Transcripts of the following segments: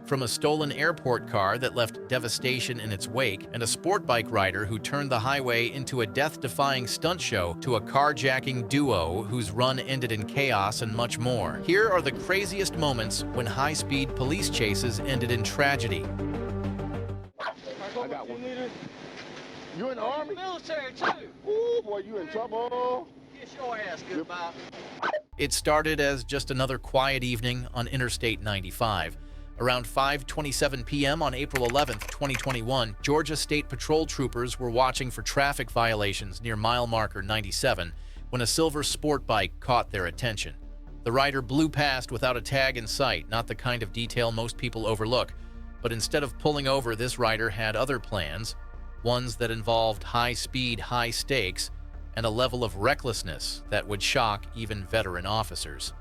From a stolen airport car that left devastation in its wake, and a sport bike rider who turned the highway into a death-defying stunt show, to a carjacking duo whose run ended in chaos, and much more. Here are the craziest moments when high-speed police chases ended in tragedy. I got one. You in the Army? Military too. Ooh, boy, you in trouble. Kiss your ass goodbye. It started as just another quiet evening on Interstate 95. Around 5:27 p.m. on April 11, 2021, Georgia State Patrol troopers were watching for traffic violations near mile marker 97 when a silver sport bike caught their attention. The rider blew past without a tag in sight, not the kind of detail most people overlook. But instead of pulling over, this rider had other plans, ones that involved high speed, high stakes, and a level of recklessness that would shock even veteran officers.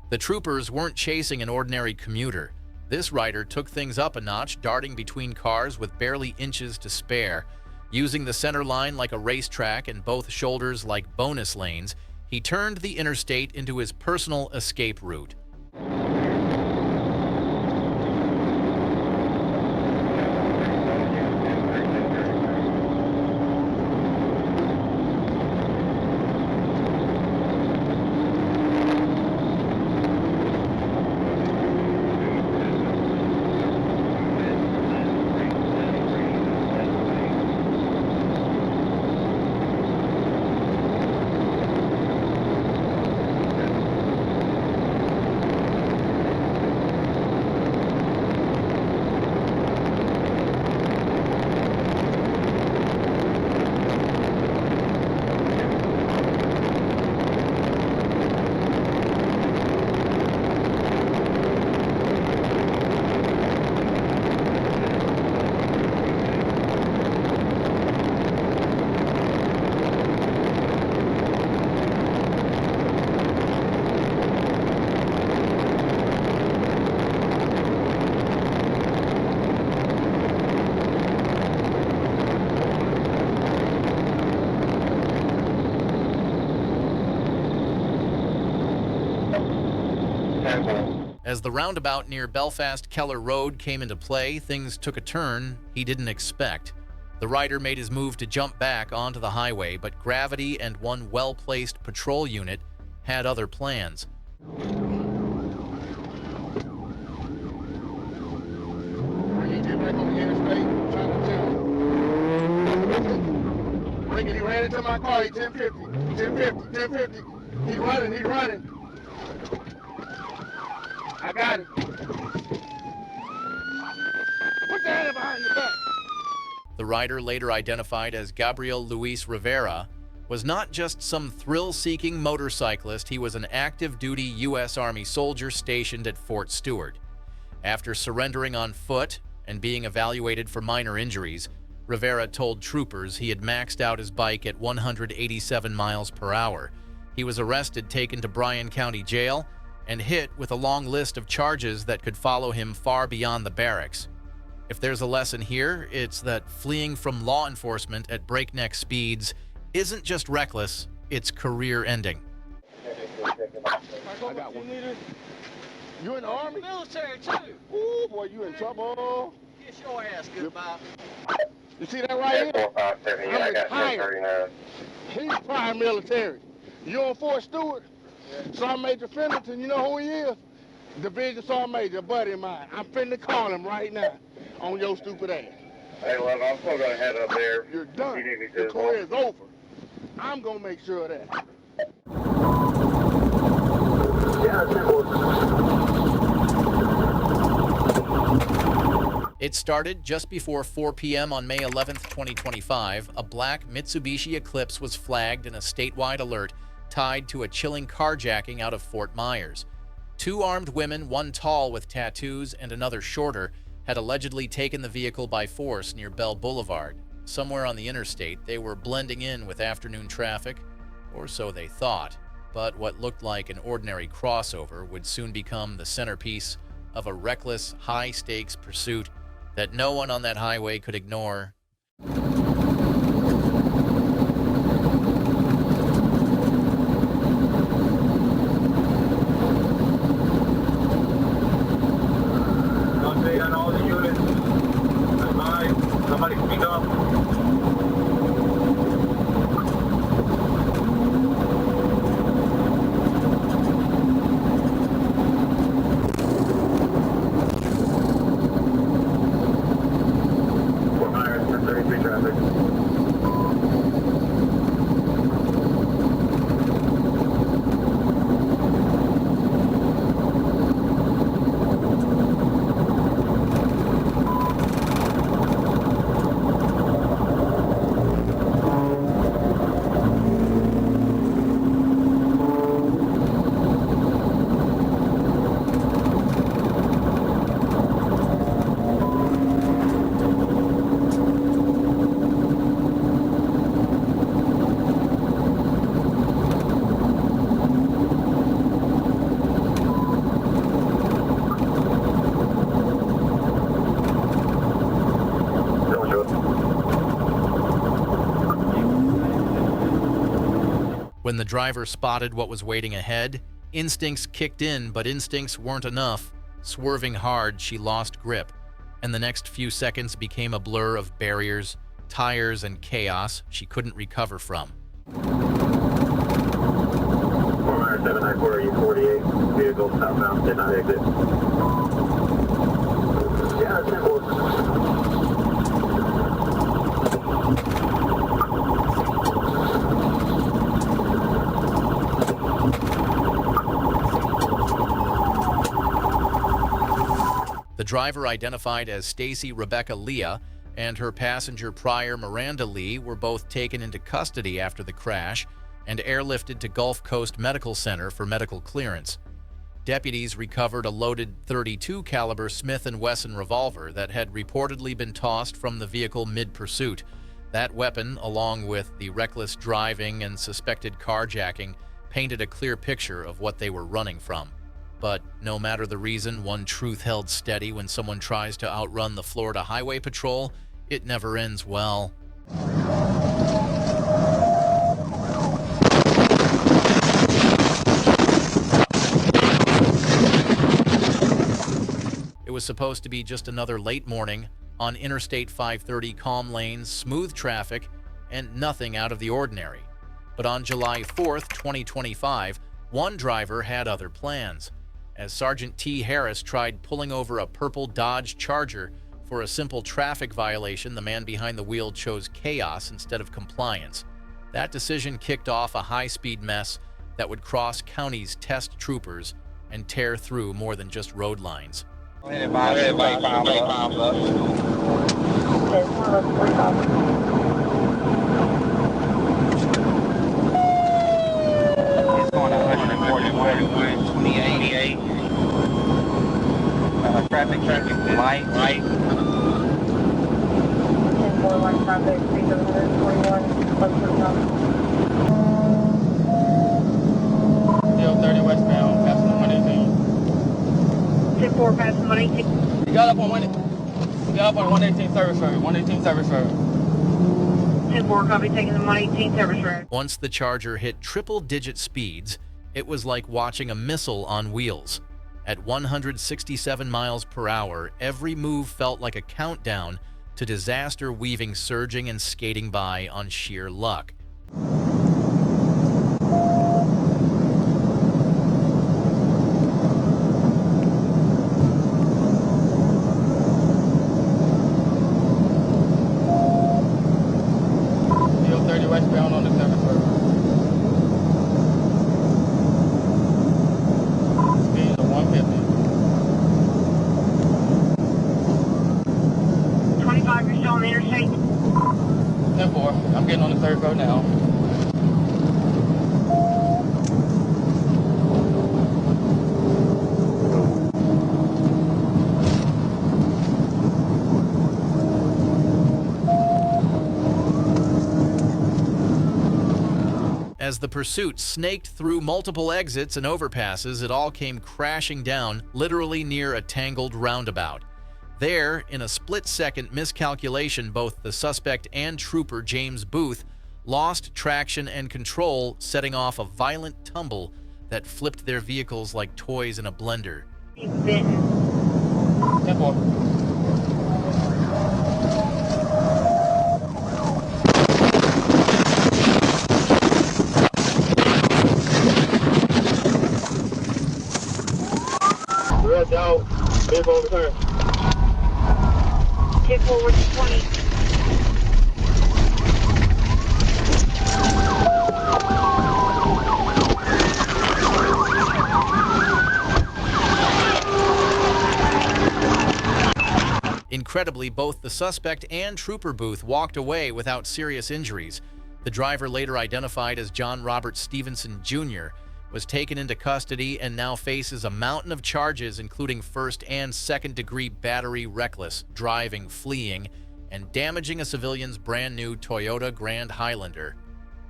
The troopers weren't chasing an ordinary commuter. This rider took things up a notch, darting between cars with barely inches to spare. Using the center line like a racetrack and both shoulders like bonus lanes, he turned the interstate into his personal escape route. As the roundabout near Belfast-Keller Road came into play, things took a turn he didn't expect. The rider made his move to jump back onto the highway, but gravity and one well-placed patrol unit had other plans. He ran into my car, 1050. He's running. I got it. Put your hand behind your back. The rider, later identified as Gabriel Luis Rivera, was not just some thrill-seeking motorcyclist, he was an active-duty U.S. Army soldier stationed at Fort Stewart. After surrendering on foot and being evaluated for minor injuries, Rivera told troopers he had maxed out his bike at 187 miles per hour. He was arrested, taken to Bryan County Jail, and hit with a long list of charges that could follow him far beyond the barracks. If there's a lesson here, it's that fleeing from law enforcement at breakneck speeds isn't just reckless, it's career-ending. I got one. You in the Army? Military too. Ooh, boy, you in trouble. Kiss your ass goodbye. You see that right here? I'm retired. He's prior military. You on Fort Stewart? Sergeant Major Fenderton, you know who he is? Division Sergeant Major, a buddy of mine. I'm finna call him right now on your stupid ass. Hey, love, I'm still gonna head up there. You're done. Your career is over. I'm gonna make sure of that. It started just before 4 p.m. on May 11, 2025. A black Mitsubishi Eclipse was flagged in a statewide alert tied to a chilling carjacking out of Fort Myers. Two armed women, one tall with tattoos and another shorter, had allegedly taken the vehicle by force near Bell Boulevard. Somewhere on the interstate, they were blending in with afternoon traffic, or so they thought. But what looked like an ordinary crossover would soon become the centerpiece of a reckless, high-stakes pursuit that no one on that highway could ignore. Update on all the units. Somebody speak up. Fort Myers, 1033 traffic. When the driver spotted what was waiting ahead, instincts kicked in, but instincts weren't enough. Swerving hard, she lost grip, and the next few seconds became a blur of barriers, tires, and chaos she couldn't recover from. Fort Myers 794, U48. Vehicle southbound, did not exit. Yeah, it's simple. The driver, identified as Stacy Rebecca Leah, and her passenger Pryor Miranda Lee were both taken into custody after the crash and airlifted to Gulf Coast Medical Center for medical clearance. Deputies recovered a loaded .32 caliber Smith & Wesson revolver that had reportedly been tossed from the vehicle mid-pursuit. That weapon, along with the reckless driving and suspected carjacking, painted a clear picture of what they were running from. But no matter the reason, one truth held steady: when someone tries to outrun the Florida Highway Patrol, it never ends well. It was supposed to be just another late morning on Interstate 530, calm lanes, smooth traffic, and nothing out of the ordinary. But on July 4th, 2025, one driver had other plans. As Sergeant T. Harris tried pulling over a purple Dodge Charger for a simple traffic violation, the man behind the wheel chose chaos instead of compliance. That decision kicked off a high-speed mess that would cross counties' test troopers and tear through more than just road lines. Traffic, light. 10-4, traffic, 3741, Still 30 westbound, passing on 118. 10-4, passing 118. You got up on 118 service road, 118 service road. 10-4, copy, taking the 118 service road. Once the Charger hit triple-digit speeds, it was like watching a missile on wheels. At 167 miles per hour, every move felt like a countdown to disaster, weaving, surging, and skating by on sheer luck. Still 30 westbound on the service road. Speed of 150. the interstate? 10-4. I'm getting on the third row now. As the pursuit snaked through multiple exits and overpasses, it all came crashing down, literally near a tangled roundabout. There, in a split-second miscalculation, both the suspect and trooper James Booth lost traction and control, setting off a violent tumble that flipped their vehicles like toys in a blender. You've been. 10-4. Rest out. Vehicle on the turn. 10 forward to 20. Incredibly, both the suspect and trooper Booth walked away without serious injuries. The driver, later identified as John Robert Stevenson Jr., was taken into custody and now faces a mountain of charges, including first and second-degree battery, reckless driving, fleeing, and damaging a civilian's brand-new Toyota Grand Highlander.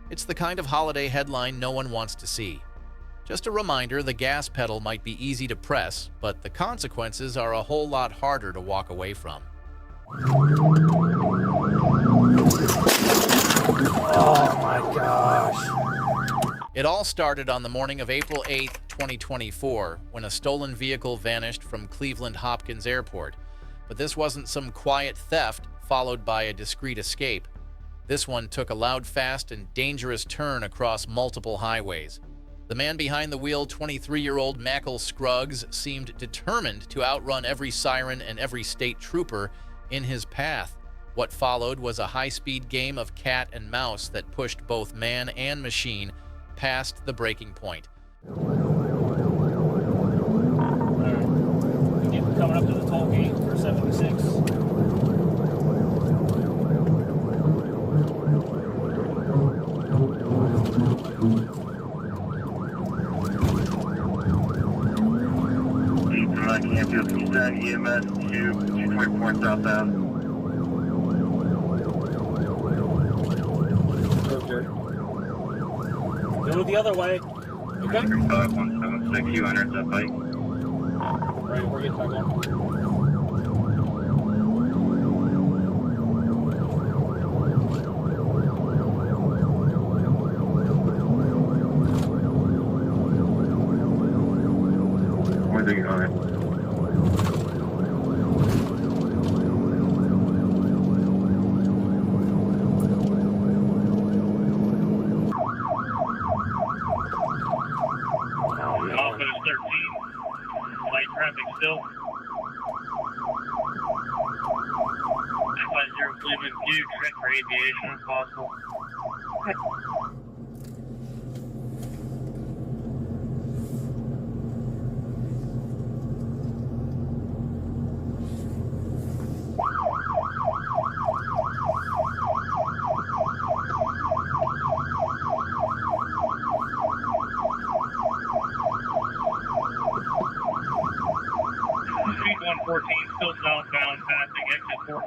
It's the kind of holiday headline no one wants to see. Just a reminder, the gas pedal might be easy to press, but the consequences are a whole lot harder to walk away from. Oh my gosh. It all started on the morning of April 8, 2024, when a stolen vehicle vanished from Cleveland Hopkins Airport. But this wasn't some quiet theft followed by a discreet escape. This one took a loud, fast, and dangerous turn across multiple highways. The man behind the wheel, 23-year-old Michael Scruggs, seemed determined to outrun every siren and every state trooper in his path. What followed was a high-speed game of cat and mouse that pushed both man and machine past the breaking point. Coming up to the toll gate for 76. Canfield, EMS 224 southbound. Okay. Go the other way. Okay. 5176, you entered that bike. Right, we're getting back on. Where's it going? Office 13, light traffic still. 50 Cleveland View, check for aviation if possible. Okay. Street 114, still southbound, passing exit 14.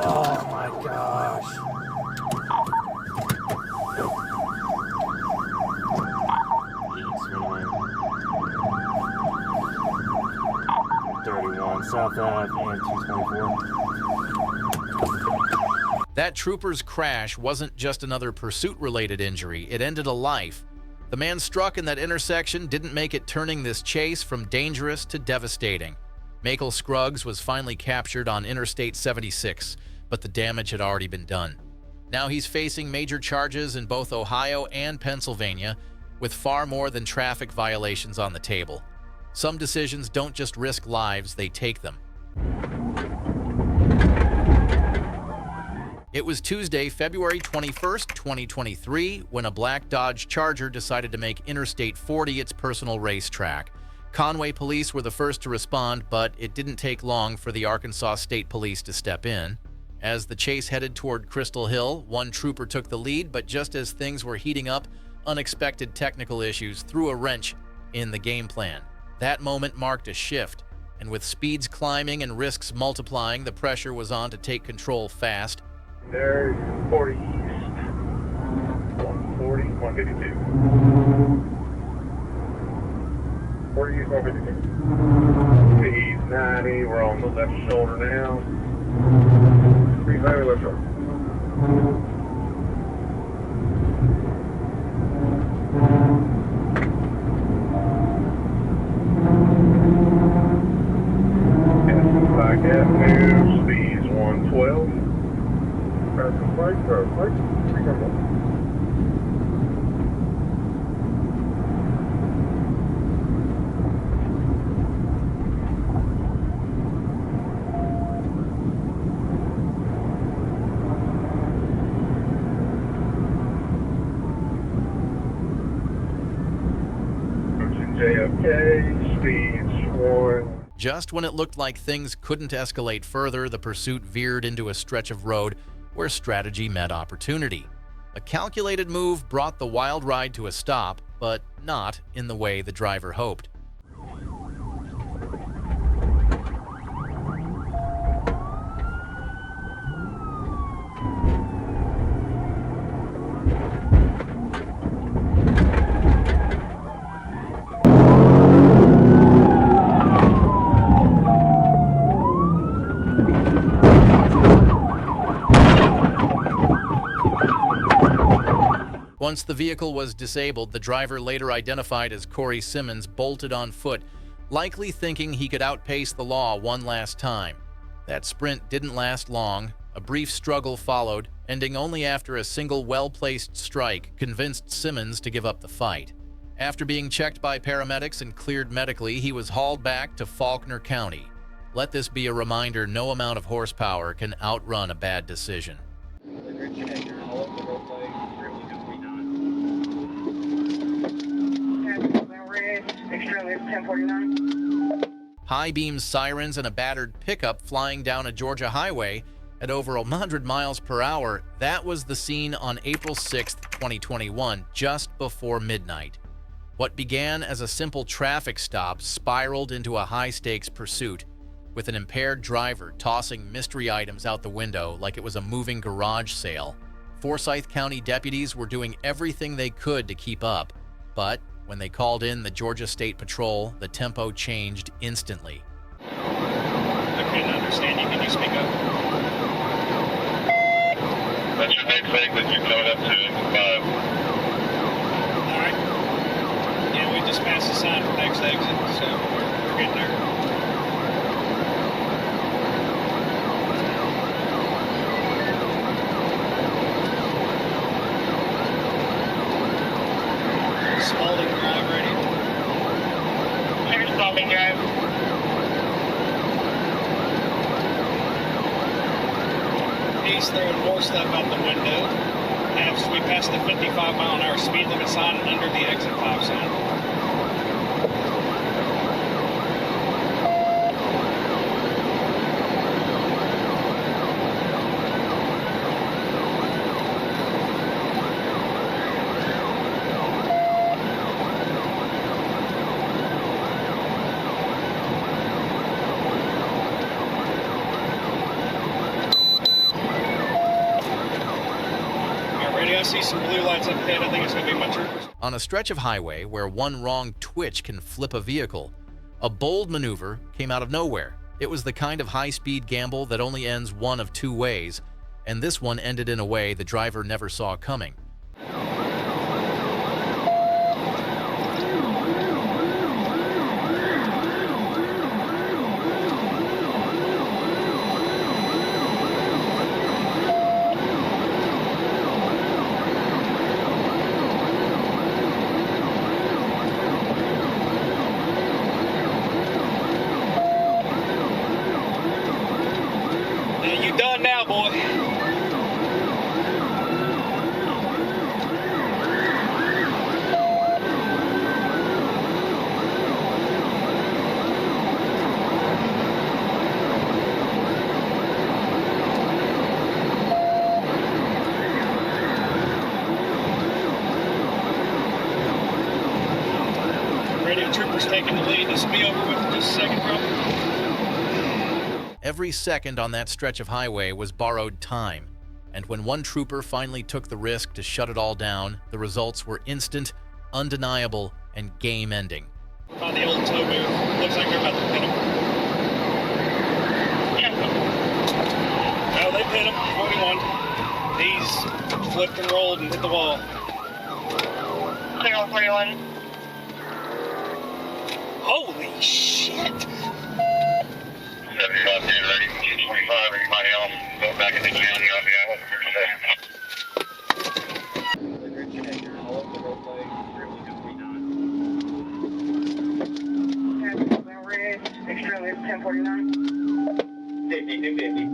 Oh my gosh. South Ave and 224. That trooper's crash wasn't just another pursuit-related injury, it ended a life. The man struck in that intersection didn't make it, turning this chase from dangerous to devastating. Michael Scruggs was finally captured on Interstate 76, but the damage had already been done. Now he's facing major charges in both Ohio and Pennsylvania, with far more than traffic violations on the table. Some decisions don't just risk lives, they take them. It was Tuesday, February 21st, 2023, when a black Dodge Charger decided to make Interstate 40 its personal racetrack. Conway police were the first to respond, but it didn't take long for the Arkansas State Police to step in. As the chase headed toward Crystal Hill, one trooper took the lead, but just as things were heating up, unexpected technical issues threw a wrench in the game plan. That moment marked a shift, and with speeds climbing and risks multiplying, the pressure was on to take control fast. There's 40 east. 140, 152. 40 east, 152. East 90, we're on the left shoulder now. 390 left shoulder. Back Avenue, speeds 112. Press the brake, 3 JFK, speeds 1. Just when it looked like things couldn't escalate further, the pursuit veered into a stretch of road where strategy met opportunity. A calculated move brought the wild ride to a stop, but not in the way the driver hoped. Once the vehicle was disabled, the driver, later identified as Corey Simmons, bolted on foot, likely thinking he could outpace the law one last time. That sprint didn't last long. A brief struggle followed, ending only after a single well-placed strike convinced Simmons to give up the fight. After being checked by paramedics and cleared medically, he was hauled back to Faulkner County. Let this be a reminder: no amount of horsepower can outrun a bad decision. High beam sirens and a battered pickup flying down a Georgia highway at over 100 miles per hour. That was the scene on April 6, 2021, just before midnight. What began as a simple traffic stop spiraled into a high-stakes pursuit, with an impaired driver tossing mystery items out the window like it was a moving garage sale. Forsyth County deputies were doing everything they could to keep up, but when they called in the Georgia State Patrol, the tempo changed instantly. I couldn't understand you. Can you speak up? That's your next exit. You're coming up to 5. All right. Yeah, we just passed the sign for next exit, so we're getting there. Spalding Drive ready. Here's Spalding Drive. He's throwing more stuff out the window. As we pass the 55-mile-an-hour speed limit sign and under the exit 5 sign. I see some blue lights up ahead. I think it's going to be my troopers. On a stretch of highway where one wrong twitch can flip a vehicle, a bold maneuver came out of nowhere. It was the kind of high-speed gamble that only ends one of two ways, and this one ended in a way the driver never saw coming. You done now, boy. taking the lead. This will be over with just a second, probably. Every second on that stretch of highway was borrowed time, and when one trooper finally took the risk to shut it all down, the results were instant, undeniable, and game-ending. By the old tow booth. Looks like they're about to pit him. No, they pit him. 41. He's flipped and rolled and hit the wall. Clear on 41. Holy shit! 75 being ready, 25, everybody else, go back in the county, I'll be out for Extremely 1049. 50 to 50.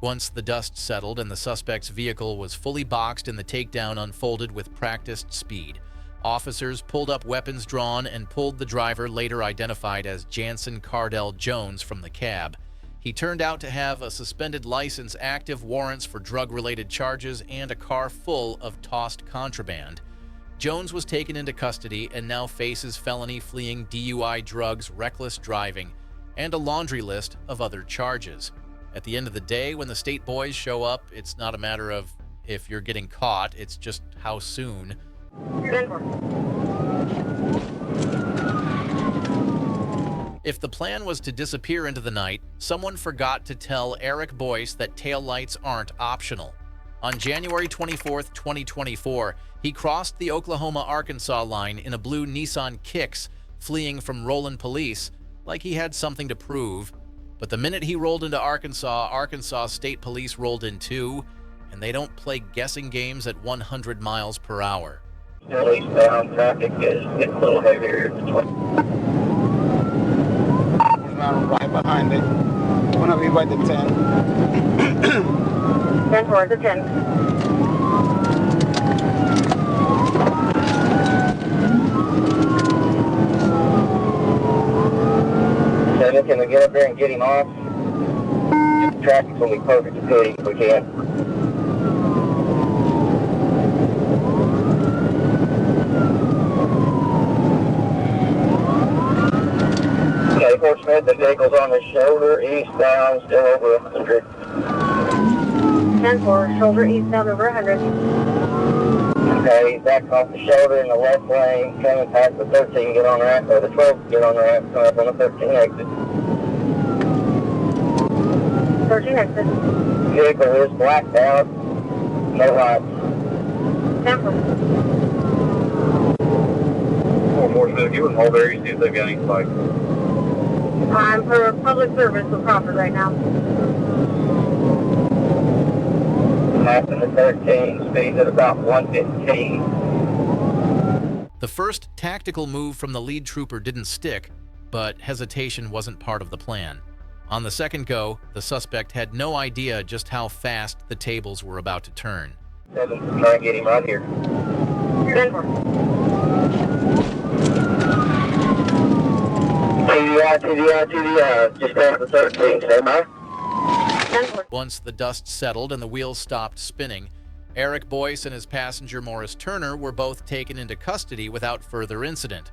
Once the dust settled and the suspect's vehicle was fully boxed and the takedown unfolded with practiced speed, officers pulled up weapons drawn and pulled the driver, later identified as Jansen Cardell Jones, from the cab. He turned out to have a suspended license, active warrants for drug-related charges, and a car full of tossed contraband. Jones was taken into custody and now faces felony fleeing, DUI, drugs, reckless driving, and a laundry list of other charges. At the end of the day, when the state boys show up, it's not a matter of if you're getting caught, it's just how soon. If the plan was to disappear into the night, someone forgot to tell Eric Boyce that taillights aren't optional. On January 24, 2024, he crossed the Oklahoma-Arkansas line in a blue Nissan Kicks, fleeing from Roland police like he had something to prove. But the minute he rolled into Arkansas, Arkansas State Police rolled in too, and they don't play guessing games at 100 miles per hour. Still eastbound, traffic is getting a little heavier. Right behind it. One of you by the 10. 10 towards the 10. Can we get up there and get him off? The traffic's going to be perfect to pit him if we can. Okay, Fort Smith, the vehicle's on the shoulder, eastbound, still over 100. 10-4, shoulder eastbound over 100. Okay, he's back off the shoulder in the left lane, coming past the 13, get on the ramp, or the 12, get on the ramp, coming up on the 13 exit. 13 exit. Vehicle is blacked out, no lights. 10-4. 447, you and hold there, you see if they've got any spikes. I'm for public service with Crawford right now. Passing the 13, speeds at about 115. The first tactical move from the lead trooper didn't stick, but hesitation wasn't part of the plan. On the second go, the suspect had no idea just how fast the tables were about to turn. 7, try and get him right here. 10-4. TDI, just past the 13, stand by. 10-4. Once the dust settled and the wheels stopped spinning, Eric Boyce and his passenger Morris Turner were both taken into custody without further incident.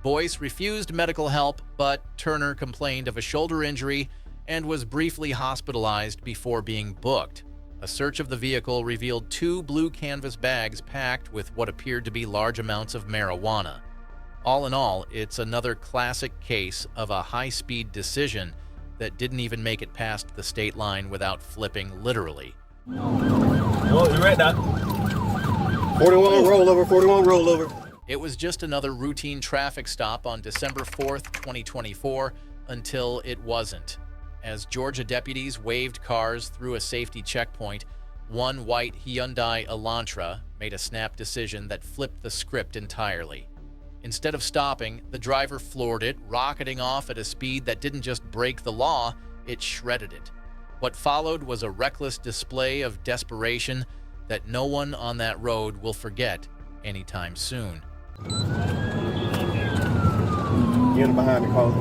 Boyce refused medical help, but Turner complained of a shoulder injury and was briefly hospitalized before being booked. A search of the vehicle revealed 2 blue canvas bags packed with what appeared to be large amounts of marijuana. All in all, it's another classic case of a high-speed decision that didn't even make it past the state line without flipping literally. Oh, you read that? 41 rollover. It was just another routine traffic stop on December 4th, 2024, until it wasn't. As Georgia deputies waved cars through a safety checkpoint, one white Hyundai Elantra made a snap decision that flipped the script entirely. Instead of stopping, the driver floored it, rocketing off at a speed that didn't just break the law, it shredded it. What followed was a reckless display of desperation that no one on that road will forget anytime soon. Get him behind the car.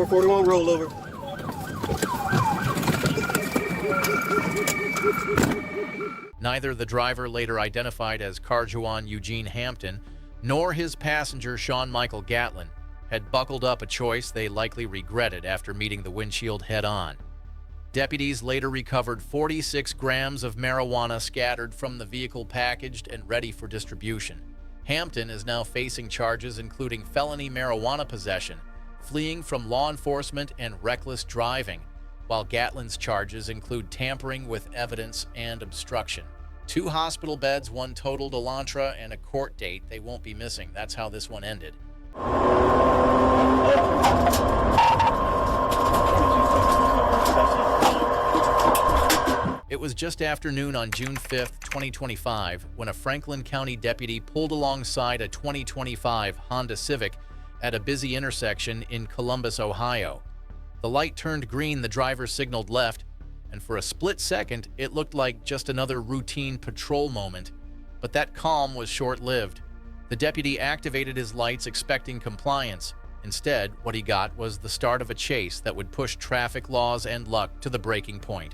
rollover, 41 rollover. Neither the driver, later identified as Carjuan Eugene Hampton, nor his passenger Sean Michael Gatlin had buckled up, a choice they likely regretted after meeting the windshield head-on. Deputies later recovered 46 grams of marijuana scattered from the vehicle, packaged and ready for distribution. Hampton is now facing charges including felony marijuana possession, fleeing from law enforcement, and reckless driving, while Gatlin's charges include tampering with evidence and obstruction. 2 hospital beds, 1 totaled Elantra, and a court date they won't be missing. That's how this one ended. It was just after noon on June 5, 2025, when a Franklin County deputy pulled alongside a 2025 Honda Civic at a busy intersection in Columbus, Ohio. The light turned green, the driver signaled left, and for a split second, it looked like just another routine patrol moment. But that calm was short-lived. The deputy activated his lights, expecting compliance. Instead, what he got was the start of a chase that would push traffic laws and luck to the breaking point.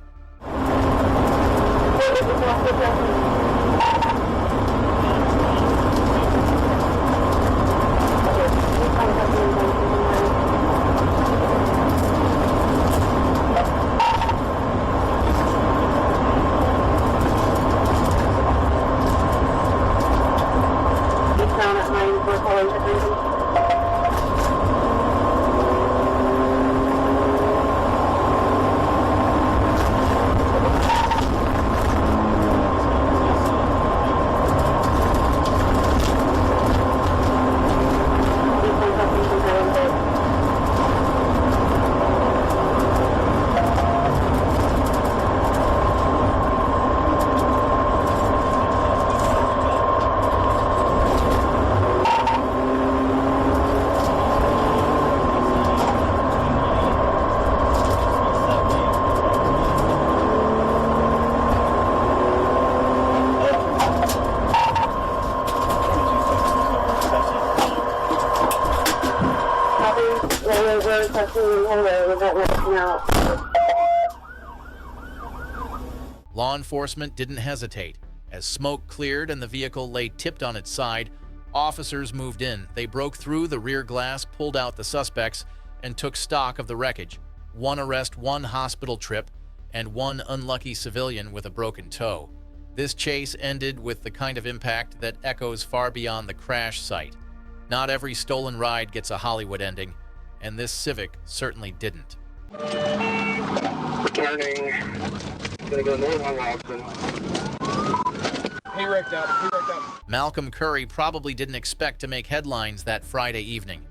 Law enforcement didn't hesitate. As smoke cleared and the vehicle lay tipped on its side, officers moved in. They broke through the rear glass, pulled out the suspects, and took stock of the wreckage. 1 arrest, 1 hospital trip, and 1 unlucky civilian with a broken toe. This chase ended with the kind of impact that echoes far beyond the crash site. Not every stolen ride gets a Hollywood ending, and this Civic certainly didn't. Returning. Gonna go north on Walton. He wrecked out. Malcolm Curry probably didn't expect to make headlines that Friday evening.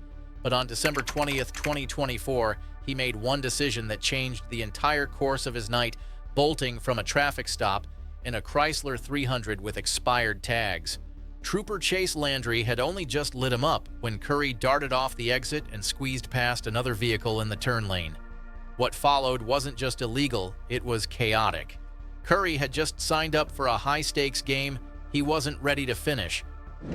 But on December 20th, 2024, he made one decision that changed the entire course of his night, bolting from a traffic stop in a Chrysler 300 with expired tags. Trooper Chase Landry had only just lit him up when Curry darted off the exit and squeezed past another vehicle in the turn lane. What followed wasn't just illegal, it was chaotic. Curry had just signed up for a high-stakes game he wasn't ready to finish. He's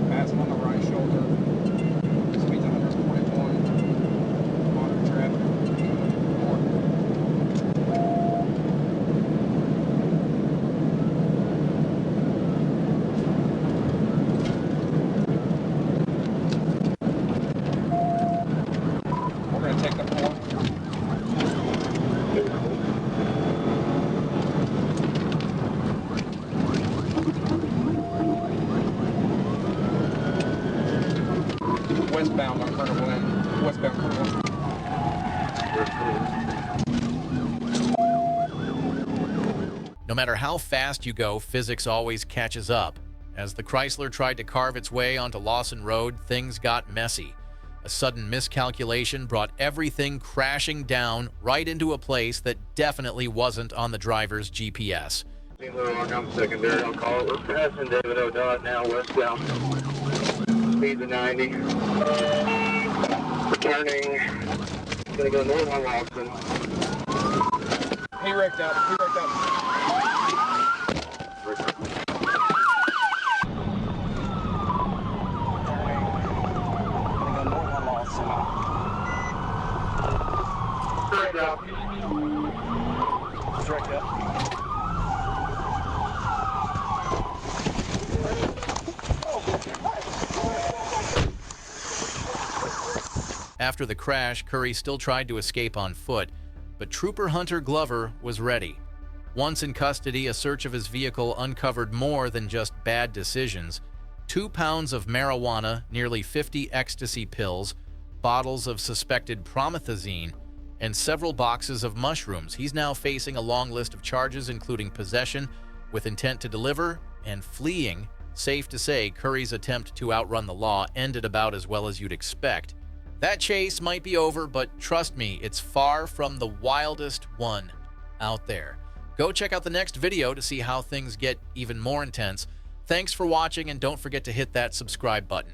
passing on the right shoulder. Speed's 121. Monitor traffic. We're going to take the 4. Westbound on Colonel Glenn. Westbound Colonel Glenn. No matter how fast you go, physics always catches up. As the Chrysler tried to carve its way onto Lawson Road, things got messy. A sudden miscalculation brought everything crashing down right into a place that definitely wasn't on the driver's GPS. I'm secondary. I'll call it. We're passing David O'Donnell now, westbound. Speed to 90. Returning. Gonna go north on Walton. He wrecked out. Strike up. After the crash, Curry still tried to escape on foot, but Trooper Hunter Glover was ready. Once in custody, a search of his vehicle uncovered more than just bad decisions. 2 pounds of marijuana, nearly 50 ecstasy pills, bottles of suspected promethazine, and several boxes of mushrooms. He's now facing a long list of charges, including possession with intent to deliver and fleeing. Safe to say, Curry's attempt to outrun the law ended about as well as you'd expect. That chase might be over, but trust me, it's far from the wildest one out there. Go check out the next video to see how things get even more intense. Thanks for watching, and don't forget to hit that subscribe button.